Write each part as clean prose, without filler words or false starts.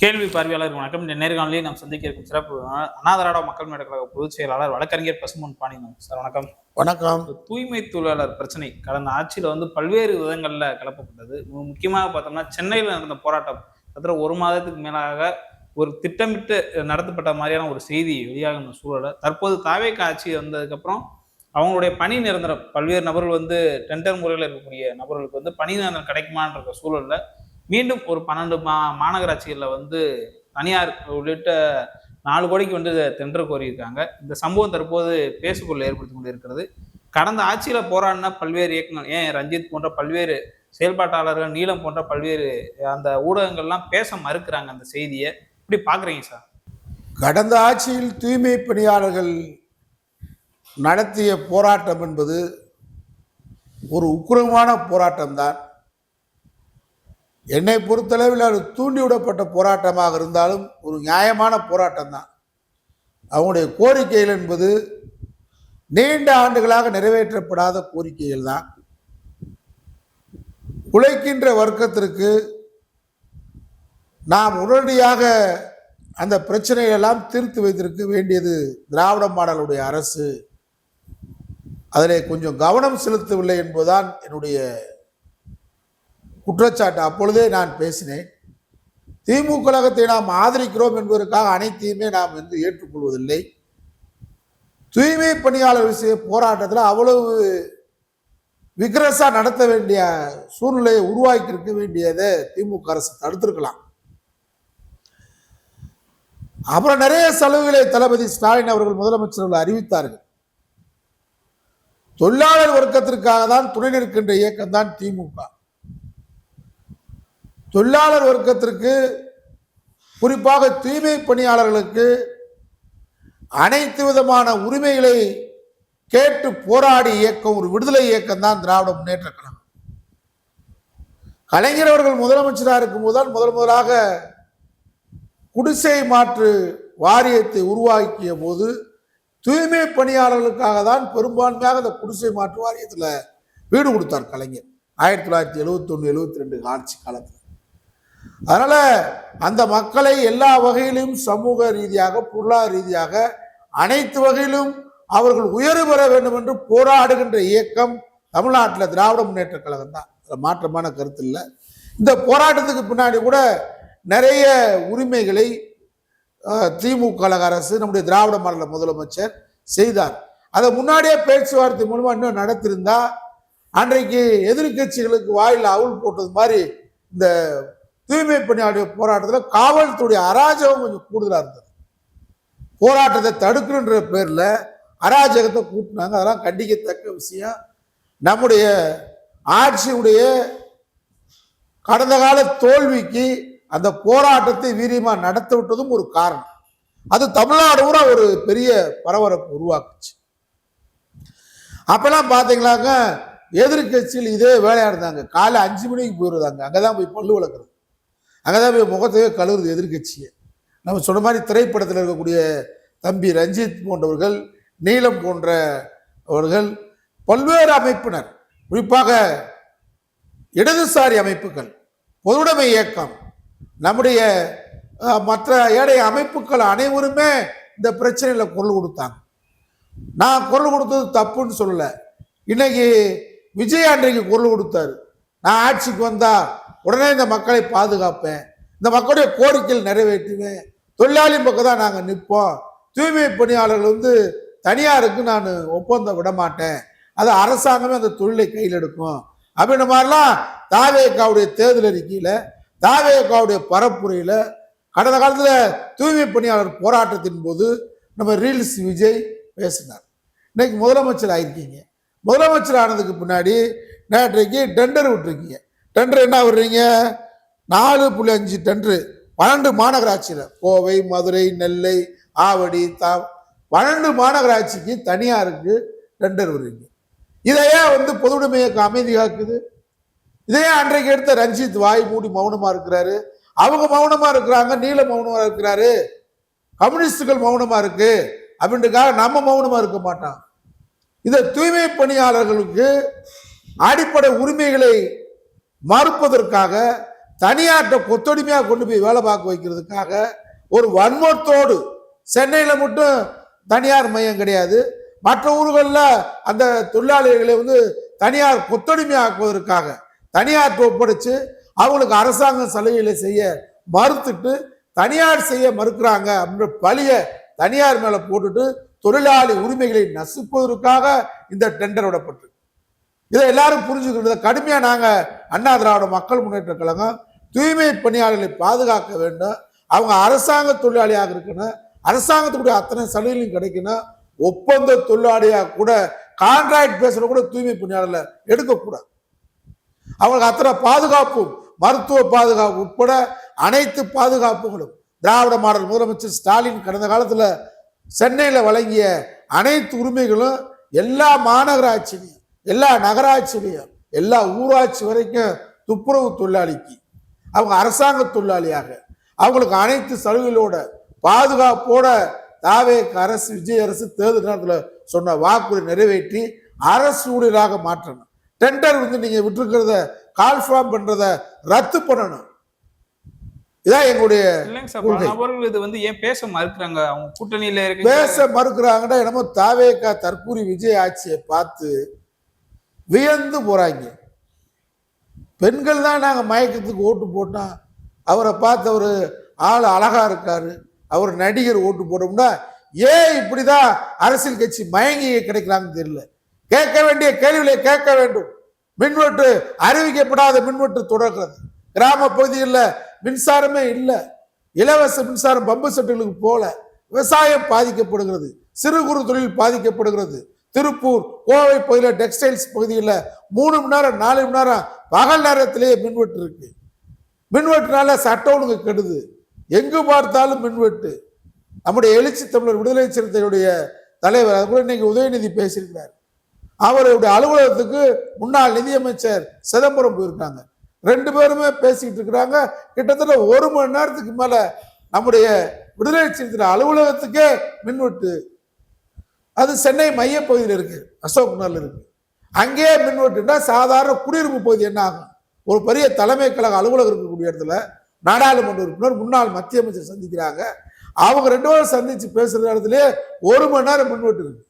கேள்வி பார்வையாளர் வணக்கம். இந்த நேர்காணலில் நாம் சந்திக்க இருக்கும் சிறப்பு அண்ணா திராவிட மக்கள் முன்னேற்ற கழக பொதுச் செயலாளர் வழக்கறிஞர் பசும்பொன் பாண்டியன் சார். வணக்கம். வணக்கம். தூய்மை தொழிலாளர் பிரச்சனை கடந்த ஆட்சியில பல்வேறு விதங்கள்ல கிளப்பப்பட்டது. முக்கியமாக பார்த்தோம்னா சென்னையில் நடந்த போராட்டம் கிட்டத்தட்ட ஒரு மாதத்துக்கு மேலாக ஒரு திட்டமிட்டு நடத்தப்பட்ட மாதிரியான ஒரு செய்தி வெளியாகின சூழலை தற்போது தாவேகா ஆட்சி வந்ததுக்கப்புறம் அவங்களுடைய பணி நிரந்தரம் பல்வேறு நபர்கள் டெண்டர் முறையில் இருக்கக்கூடிய நபர்களுக்கு பணி நிரந்தரம் கிடைக்குமான்ற சூழல்ல மீண்டும் ஒரு 12 மாநகராட்சிகளில் தனியார் உள்ளிட்ட 4 கோடிக்கு டெண்டர் கோரியிருக்காங்க. இந்த சம்பவம் தற்போது பேசுபொருள் ஏற்படுத்தி கொண்டு இருக்கிறது. கடந்த ஆட்சியில போராடின பல்வேறு இயக்கங்கள், ஏன் ரஞ்சித் போன்ற பல்வேறு செயல்பாட்டாளர்கள், நீலம் போன்ற பல்வேறு அந்த ஊடகங்கள்லாம் பேச மறுக்கிறாங்க அந்த செய்தியை. இப்படி பாக்குறீங்க சார்? கடந்த ஆட்சியில் தூய்மை பணியாளர்கள் நடத்திய போராட்டம் என்பது ஒரு உக்கிரமான போராட்டம் தான். என்னை பொறுத்தளவில் அது தூண்டிவிடப்பட்ட போராட்டமாக இருந்தாலும் ஒரு நியாயமான போராட்டம் தான். அவங்களுடைய கோரிக்கைகள் என்பது நீண்ட ஆண்டுகளாக நிறைவேற்றப்படாத கோரிக்கைகள் தான். உழைக்கின்ற வர்க்கத்திற்கு நாம் உடனடியாக அந்த பிரச்சனைகளெல்லாம் தீர்த்து வைத்திருக்க வேண்டியது திராவிட மாடலுடைய அரசு அதில் கொஞ்சம் கவனம் செலுத்தவில்லை என்பதுதான் என்னுடைய குற்றச்சாட்டு. அப்பொழுதே நான் பேசினேன். திமுக கழகத்தை நாம் ஆதரிக்கிறோம் என்பதற்காக அனைத்தையுமே நாம் ஏற்றுக்கொள்வதில்லை. தூய்மை பணியாளர் விஷய போராட்டத்தில் அவ்வளவு விக்ரஸா நடத்த வேண்டிய சூழ்நிலையை உருவாக்கி இருக்க வேண்டியதை திமுக அரசு தடுத்திருக்கலாம். அப்புறம் நிறைய சலுகைகளை தளபதி ஸ்டாலின் அவர்கள் முதலமைச்சர்கள் அறிவித்தார்கள். தொழிலாளர் வர்க்கத்திற்காக தான் துணை நிற்கின்ற இயக்கம் தான் திமுக. தொழிலாளர் வர்க்கத்திற்கு, குறிப்பாக தூய்மை பணியாளர்களுக்கு அனைத்து விதமான உரிமைகளை கேட்டு போராடி இயக்கம் ஒரு விடுதலை இயக்கம் தான் திராவிட முன்னேற்ற கழகம். கலைஞர் அவர்கள் முதலமைச்சராக இருக்கும் போதுதான் முதலாக குடிசை மாற்று வாரியத்தை உருவாக்கிய போது தூய்மை பணியாளர்களுக்காக தான் பெரும்பான்மையாக அந்த குடிசை மாற்று வாரியத்தில் வீடு கொடுத்தார் கலைஞர் 1971-72 ஆட்சி காலத்தில். அதனால அந்த மக்களை எல்லா வகையிலும் சமூக ரீதியாக, பொருளாதார ரீதியாக அனைத்து வகையிலும் அவர்கள் உயர்வு பெற வேண்டும் என்று போராடுகின்ற இயக்கம் தமிழ்நாட்டில் திராவிட முன்னேற்ற கழகம் தான். அதில் மாற்றமான கருத்து இல்லை. இந்த போராட்டத்துக்கு பின்னாடி கூட நிறைய உரிமைகளை திமுக அரசு, நம்முடைய திராவிட மாடல முதலமைச்சர் செய்தார். அதை முன்னாடியே பேச்சுவார்த்தை மூலமா இன்னும் நடத்திருந்தா அன்றைக்கு எதிர்கட்சிகளுக்கு வாயில் அவுள் போட்டது மாதிரி இந்த தூய்மை பணியாளர் போராட்டத்தில் காவல்துறை அராஜகம் கொஞ்சம் கூடுதலாக இருந்தது. போராட்டத்தை தடுக்கணுன்ற பேரில் அராஜகத்தை கூட்டினாங்க. அதெல்லாம் கண்டிக்கத்தக்க விஷயம். நம்முடைய ஆட்சியுடைய கடந்த கால தோல்விக்கு அந்த போராட்டத்தை வீரியமாக நடத்த விட்டதும் ஒரு காரணம். அது தமிழ்நாடு கூட ஒரு பெரிய பரபரப்பு உருவாக்குச்சு. அப்பெல்லாம் பார்த்தீங்களாங்க, எதிர்கட்சியில் இதே வேலையாக இருந்தாங்க. காலை 5 மணிக்கு போயிடுறாங்க. அங்கதான் போய் பல்லு வளர்க்குறது, அங்கதான் போய் முகத்தையே கழுவுறது எதிர்கட்சியை. நம்ம சொன்ன மாதிரி திரைப்படத்தில் இருக்கக்கூடிய தம்பி ரஞ்சித் போன்றவர்கள், நீலம் போன்றவர்கள், பல்வேறு அமைப்பினர், குறிப்பாக இடதுசாரி அமைப்புகள், பொதுவுடைமை இயக்கம், நம்முடைய மற்ற ஏழை அமைப்புகள் அனைவருமே இந்த பிரச்சனையில் குரல் கொடுத்தாங்க. நான் குரல் கொடுத்தது தப்புன்னு சொல்லலை. இன்னைக்கு விஜய் அன்றைக்கு குரல் கொடுத்தாரு. நான் ஆட்சிக்கு வந்தா உடனே இந்த மக்களை பாதுகாப்பேன், இந்த மக்களுடைய கோரிக்கைகள் நிறைவேற்றுவேன், தொழிலாளி பக்கம் தான் நாங்கள் நிற்போம், தூய்மை பணியாளர்கள் தனியாருக்கு நான் ஒப்பந்தம் விட மாட்டேன், அது அரசாங்கமே அந்த தொழிலை கையில் எடுக்கும் அப்படின்ற மாதிரிலாம் தாவேகாவுடைய தேர்தல் அறிக்கையில், தாவேகாவுடைய பரப்புரையில், கடந்த காலத்தில் தூய்மை பணியாளர் போராட்டத்தின் போது நம்ம ரீல்ஸ் விஜய் பேசினார். இன்னைக்கு முதலமைச்சர் ஆயிருக்கீங்க. முதலமைச்சர் ஆனதுக்கு பின்னாடி நேற்றைக்கு டெண்டர் விட்டுருக்கீங்க. டெண்டர் என்ன விடுறீங்க? 4.5 டெண்டரு 12 மாநகராட்சியில், கோவை, மதுரை, நெல்லை, ஆவடி, 12 மாநகராட்சிக்கு தனியாருக்கு டெண்டர் விடுறீங்க. இதையே பொதுவுடைமை இயக்கம் அமைதி காக்குது. இதையே அன்றைக்கு எடுத்த ரஞ்சித் வாய் மூடி மௌனமா இருக்கிறாரு. அவங்க மௌனமா இருக்கிறாங்க, நீல மௌனமா இருக்கிறாரு, கம்யூனிஸ்டுகள் மௌனமா இருக்கு அப்படின்றதுக்காக நம்ம மௌனமா இருக்க மாட்டோம். இந்த தூய்மை பணியாளர்களுக்கு அடிப்படை உரிமைகளை மறுப்பதற்காக தனியார்ட்ட கொத்தடிமையாக கொண்டு போய் வேலை பார்க்க வைக்கிறதுக்காக ஒரு வன்மத்தோடு சென்னையில மட்டும் தனியார் மையம் கிடையாது, மற்ற ஊர்களில் அந்த தொழிலாளிகளை தனியார் கொத்தடிமையாக்குவதற்காக தனியார் ஒப்படைச்சு அவங்களுக்கு அரசாங்க சலுகைகளை செய்ய மறுத்துட்டு தனியார் செய்ய மறுக்கிறாங்க அப்படின்ற பழிய தனியார் மேல போட்டுட்டு தொழிலாளி உரிமைகளை நசுக்குவதற்காக இந்த டெண்டர் விடப்பட்டு, இதை எல்லாரும் புரிஞ்சுக்கிறது. கடுமையா நாங்க அண்ணா திராவிட மக்கள் முன்னேற்ற கழகம் தூய்மை பணியாளர்களை பாதுகாக்க வேண்டும், அவங்க அரசாங்க தொழிலாளியாக இருக்கணும், அரசாங்கத்துடைய அத்தனை சலுகைகளும் கிடைக்கணும், ஒப்பந்த தொழிலாளியாக கூட கான்ட்ராக்ட் பேசுற கூட தூய்மை பணியாளர்களை எடுக்கக்கூடாது. அவங்களுக்கு அத்தனை பாதுகாப்பும் மருத்துவ பாதுகாப்பு உட்பட அனைத்து பாதுகாப்புகளும் திராவிட மாடல் முதலமைச்சர் ஸ்டாலின் கடந்த காலத்துல சென்னையில வழங்கிய அனைத்து உரிமைகளும் எல்லா மாநகராட்சியிலையும் எல்லா நகராட்சியிலையும் எல்லா ஊராட்சி வரைக்கும் துப்புரவு தொழிலாளிக்கு அவங்க அரசாங்க தொழிலாளியாக அவங்களுக்கு அனைத்து சலுகைகளோட பாதுகாப்போட தாவேக அரசு விஜய் அரசு தேர்தல் நேரத்தில் சொன்ன வாக்குறுதி நிறைவேற்றி அரசு ஊழியராக மாற்றணும். டெண்டர் நீங்க விட்டுருக்கிறத கால்ஃபார்ம் பண்றத ரத்து பண்ணணும். இதான் எங்களுடைய நபர்கள் இது ஏன் பேச மறுக்கிறாங்க? அவங்க கூட்டணியில இருக்க பேச மறுக்கிறாங்கன்னா என்னமோ தாவேக தற்கூரி விஜய் ஆட்சியை பார்த்து வியந்து போறாங்க. பெண்கள் தான் நாங்க மயக்கத்துக்கு ஓட்டு போட்டோம், அவரை பார்த்து அவரு ஆள் அழகா இருக்காரு, அவர் நடிகர் ஓட்டு போட்டோம்னா ஏன் இப்படிதான் அரசியல் கட்சி மயங்கி கிடைக்கிறாங்கன்னு தெரியல. கேட்க வேண்டிய கேள்விகளை கேட்க வேண்டும். மின்வெட்டு அறிவிக்கப்படாத மின்வெட்டு தொடர்கிறது. கிராம பகுதிகளில் மின்சாரமே இல்லை, இலவச மின்சாரம் பம்பு செட்டுகளுக்கு போல, விவசாயம் பாதிக்கப்படுகிறது, சிறு குறு தொழில் பாதிக்கப்படுகிறது. திருப்பூர் கோவை பகுதியில் டெக்ஸ்டைல்ஸ் பகுதியில் 3 மணி நேரம் 4 மணி நேரம் பகல் நேரத்திலேயே மின்வெட்டு இருக்கு. மின்வெட்டுனால சட்ட ஒழுங்கு கெடுது, எங்கு பார்த்தாலும் மின்வெட்டு. நம்முடைய எழுச்சி தமிழர் விடுதலை சிறுத்தைகளுடைய தலைவர் அது கூட இன்னைக்கு உதயநிதி பேசியிருக்கிறார். அவருடைய அலுவலகத்துக்கு முன்னாள் நிதியமைச்சர் சிதம்பரம் போயிருக்காங்க, 2 பேருமே பேசிக்கிட்டு இருக்கிறாங்க. கிட்டத்தட்ட 1 மணி நேரத்துக்கு மேல நம்முடைய விடுதலை சிறுத்தை அலுவலகத்துக்கே மின்வெட்டு. அது சென்னை மையப்பகுதியில் இருக்கு, அசோக் நகர்ல இருக்கு. அங்கேயே மின்வெட்டுனா சாதாரண குடியிருப்பு பகுதி என்ன ஆகும்? ஒரு பெரிய தலைமை கழக அலுவலகம் இருக்கக்கூடிய இடத்துல நாடாளுமன்ற உறுப்பினர் முன்னாள் மத்திய அமைச்சர் சந்திக்கிறாங்க. அவங்க 2 பேரும் சந்திச்சு பேசுற இடத்துலயே 1 மணி நேரம் மின்வெட்டு இருக்கு.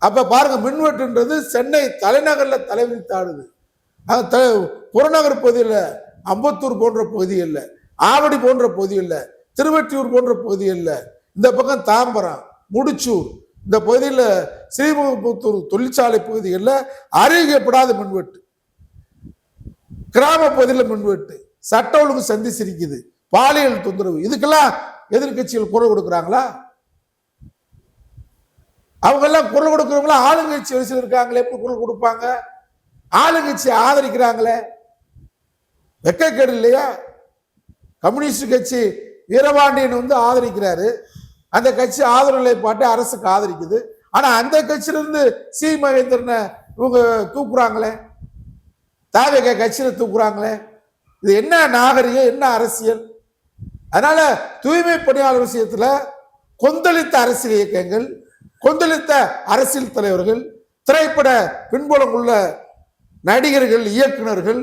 அப்ப பாருங்க, மின்வெட்டுன்றது சென்னை தலைநகர்ல தலைவிரித்தாடுது. புறநகர் பகுதியில் அம்பத்தூர் போன்ற பகுதிகளில், ஆவடி போன்ற பகுதிகளில், திருவெற்றியூர் போன்ற பகுதிகளில், இந்த பக்கம் தாம்பரம் முடிச்சூர் இந்த பகுதியில் ஸ்ரீமுகபுத்தூர் தொழிற்சாலை பகுதிகளில் அறிவிக்கப்படாத மின்வெட்டு, கிராம பகுதியில் மின்வெட்டு, சட்ட ஒழுங்கு சந்தி சிரிக்குது, பாலியல் தொந்தரவு. இதுக்கெல்லாம் எதிர்கட்சிகள் குரல் கொடுக்குறாங்களா? அவங்க எல்லாம் குரல் கொடுக்கிறவங்களா ஆளுங்கட்சி வரிசையில் இருக்காங்களே, எப்படி குரல் கொடுப்பாங்க? ஆளுங்கட்சியை ஆதரிக்கிறாங்களே, வெக்கக்கேடு இல்லையா? கம்யூனிஸ்ட் கட்சி வீரபாண்டியன் ஆதரிக்கிறாரு, அந்த கட்சி ஆதரவு நிலைப்பாட்டை அரசுக்கு ஆதரிக்குது. ஆனா அந்த கட்சியிலிருந்து சி மகேந்திரனை இவங்க தூக்குறாங்களே, தாவேக கட்சியில தூக்குறாங்களே. இது என்ன நாகரிகம், என்ன அரசியல்? அதனால தூய்மை பணியாளர் விஷயத்துல கொந்தளித்த அரசியல் இயக்கங்கள், கொந்தளித்த அரசியல் தலைவர்கள், திரைப்பட பின்புலம் உள்ள நடிகர்கள், இயக்குநர்கள்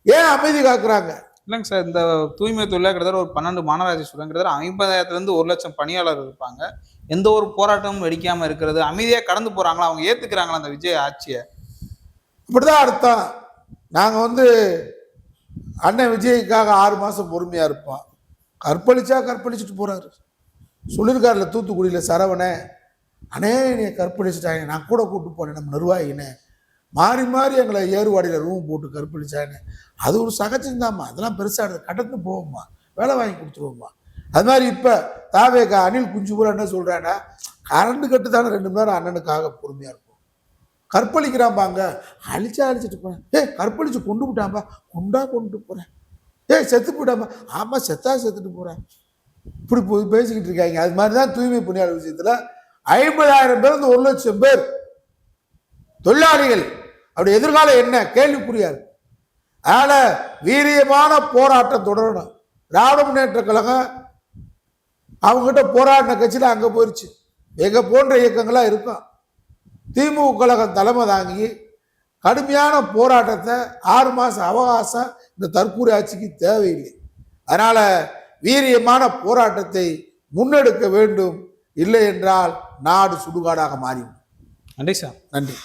ஏன் அமைதி காக்குறாங்க? இல்லைங்க சார், இந்த தூய்மை தொழிலாக கிட்டத்தட்ட ஒரு 12 மாநகராட்சி சொல்றாங்க, கிட்டத்தட்ட 50,000 1 லட்சம் பணியாளர் இருப்பாங்க. எந்த ஒரு போராட்டமும் வெடிக்காம இருக்கிறது, அமைதியா கடந்து போறாங்களா? அவங்க ஏத்துக்கிறாங்களா அந்த விஜய் ஆட்சியை? அப்படிதான் அர்த்தம். நாங்க அண்ணன் விஜய்க்காக 6 மாசம் பொறுமையா இருப்போம். கற்பழிச்சா கற்பழிச்சுட்டு போறாரு. சொல்லியிருக்காருல தூத்துக்குடியில சரவணே, அண்ணே நீ கற்பழிச்சுட்டாங்க, நான் கூட கூப்பிட்டு போனேன் நம்ம நிர்வாகினே, மாறி மாறி எங்களை ஏறுவாடியில் ரூம் போட்டு கற்பழிச்சாங்க. அது ஒரு சகஜம்தாம்மா, அதெல்லாம் பெருசாக கடந்து போவோம்மா, வேலை வாங்கி கொடுத்துருவோம்மா. அது மாதிரி இப்போ தாவேக அனில் குஞ்சுபுரம் என்ன சொல்கிறான்னா, கரண்ட் கட்டு தானே 2 மணி நேரம் அண்ணனுக்காக பொறுமையாக இருக்கும். கற்பழிக்கிறான்பாங்க, அழிச்சிட்டு போகிறேன், கற்பழிச்சு கொண்டு விட்டான்பா, கொண்டுட்டு போகிறேன், செத்து போயிட்டாம்பா, ஆமாம் செத்துட்டு போகிறேன், இப்படி போய் பேசிக்கிட்டு இருக்காங்க. அது மாதிரி தான் தூய்மை பணியாளர் விஷயத்தில் 50,000 பேர் 1 லட்சம் பேர் தொழிலாளிகள், அப்படி எதிர்காலம் என்ன கேள்விக்குரியாரு. அதனால வீரியமான போராட்டம் தொடரணும். திராவிட முன்னேற்ற கழகம் அவங்ககிட்ட போராடின கட்சியில அங்க போயிருச்சு, எங்க போன்ற இயக்கங்களா இருக்கும். திமுக கழகம் தலைமை தாங்கி கடுமையான போராட்டத்தை 6 மாசம் அவகாசம் இந்த தற்கூரி ஆட்சிக்கு தேவையில்லை. அதனால வீரியமான போராட்டத்தை முன்னெடுக்க வேண்டும். இல்லை என்றால் நாடு சுடுகாடாக மாறிவிடும். நன்றி சார். நன்றி.